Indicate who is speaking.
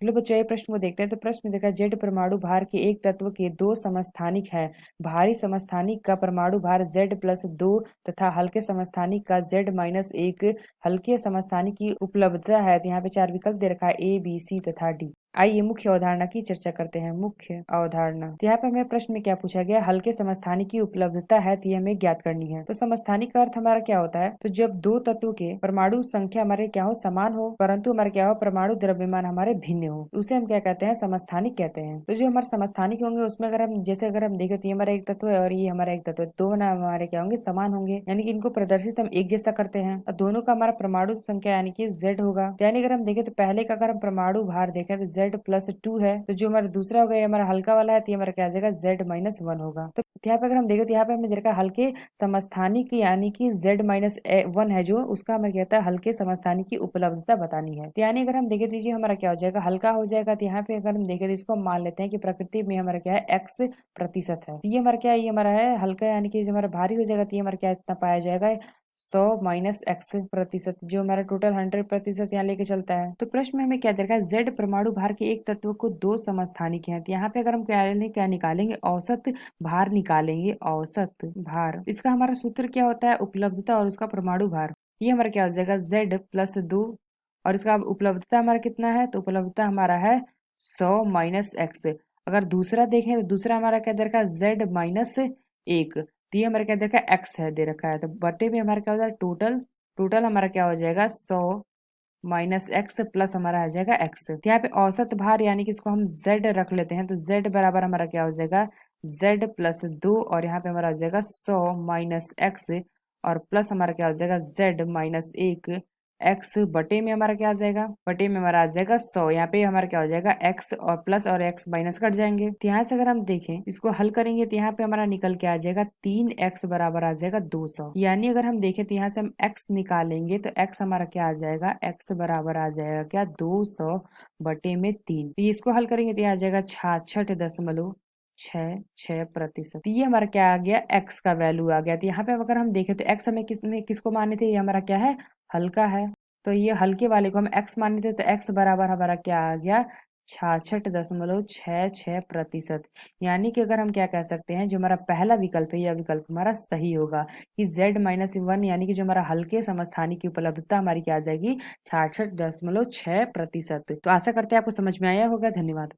Speaker 1: चलो बच्चों ये प्रश्न को देखते हैं। तो प्रश्न में देखा जेड परमाणु भार के एक तत्व के दो समस्थानिक है। भारी समस्थानिक का परमाणु भार Z+2 तथा हल्के समस्थानिक का Z-1 हल्के समस्थानिक की उपलब्धता है। तो यहाँ पे चार विकल्प दे रखा है A, B, C तथा D। आइए मुख्य अवधारणा की चर्चा करते हैं। मुख्य अवधारणा, तो यहाँ पे हमें प्रश्न में क्या पूछा गया, हल्के समस्थानिक की उपलब्धता है, तो ये हमें ज्ञात करनी है। तो समस्थानिक का अर्थ हमारा क्या होता है, तो जब दो तत्व के परमाणु संख्या हमारे क्या हो, समान हो, परंतु हमारे क्या हो, परमाणु द्रव्यमान हमारे भिन्न हो, उसे हम क्या कहते हैं, समस्थानिक कहते हैं। तो जो हमारे समस्थानिक होंगे उसमें अगर हम जैसे अगर हम देखें तो ये हमारा एक तत्व है और ये हमारा एक तत्व है, दोनों ना हमारे क्या होंगे, समान होंगे, यानी कि इनको प्रदर्शित हम एक जैसा करते हैं और दोनों का हमारा परमाणु संख्या यानी कि Z होगा। यानी अगर हम देखें तो पहले का अगर हम परमाणु भार देखें तो Z+2 है, तो जो हमारा दूसरा होगा ये हमारा हल्का वाला है, तो ये हमारा क्या आ जाएगा, Z-1 होगा। तो यहाँ पे अगर हम देखें तो यहाँ पे हमें देखा हल्के समस्थानिक यानी कि Z-1 है जो, उसका हमें कहता है हल्के समस्थानिक की उपलब्धता बतानी है। तो यानी अगर हम देखें तो ये हमारा क्या हो जाएगा, हल्का हो जाएगा। तो यहाँ पे अगर हम देखें तो इसको हम मान लेते हैं कि प्रकृति में हमारा क्या है, X% है। तो ये हमारा क्या है, ये हमारा है हल्का यानी कि जो हमारा भारी हो जाएगा, तो ये हमारा क्या इतना पाया जाएगा, 100-X%, जो हमारा टोटल 100% यहाँ लेके चलता है। तो प्रश्न में हमें क्या दे रखा है, Z परमाणु भार के एक तत्व को दो समस्थानिक हैं। तो यहाँ पे अगर हम क्या निकालेंगे, औसत भार निकालेंगे, औसत भार। इसका हमारा सूत्र क्या होता है, उपलब्धता और उसका परमाणु भार। ये हमारा क्या हो जाएगा, Z+2 और इसका उपलब्धता हमारा कितना है, तो उपलब्धता हमारा है 100-X। अगर दूसरा देखें तो दूसरा हमारा क्या दे रखा है, Z-1। तो ये हमारा क्या दे रखा है, X है दे रखा है। तो बटे में हमारा क्या हो जाएगा, टोटल टोटल हमारा क्या हो जाएगा, 100-X प्लस हमारा आ जाएगा X। तो यहाँ पे औसत भार यानी कि इसको हम Z रख लेते हैं, तो Z बराबर हमारा क्या हो जाएगा, Z+2 और यहाँ पे हमारा आ जाएगा 100-X और प्लस हमारा क्या हो जाएगा, Z-1 X बटे में हमारा क्या आ जाएगा, बटे में हमारा आ जाएगा 100। यहाँ पे हमारा क्या हो जाएगा, X और प्लस और X माइनस कट जाएंगे। तो यहाँ से अगर हम देखें इसको हल करेंगे तो यहाँ पे हमारा निकल के आ जाएगा 3X बराबर आ जाएगा 200। यानी अगर हम देखें तो यहाँ से हम X निकालेंगे तो X हमारा क्या आ जाएगा, X बराबर आ जाएगा क्या, 200/3। तो इसको हल करेंगे तो यहाँ आ जाएगा 66.66%। ये हमारा क्या आ गया, X का वैल्यू आ गया। तो यहाँ पे अगर हम देखें तो X हमें किसको माने थे, ये हमारा क्या है, हल्का है। तो ये हल्के वाले को हम X माने थे, तो X बराबर हमारा क्या आ गया, 66.66%। यानी कि अगर हम क्या कह सकते हैं, जो हमारा पहला विकल्प है यह विकल्प हमारा सही होगा कि Z-1 यानी कि जो हमारा हल्के समस्थानिक की उपलब्धता हमारी क्या आ जाएगी, 66.6%। तो आशा करते हैं आपको समझ में आया होगा। धन्यवाद।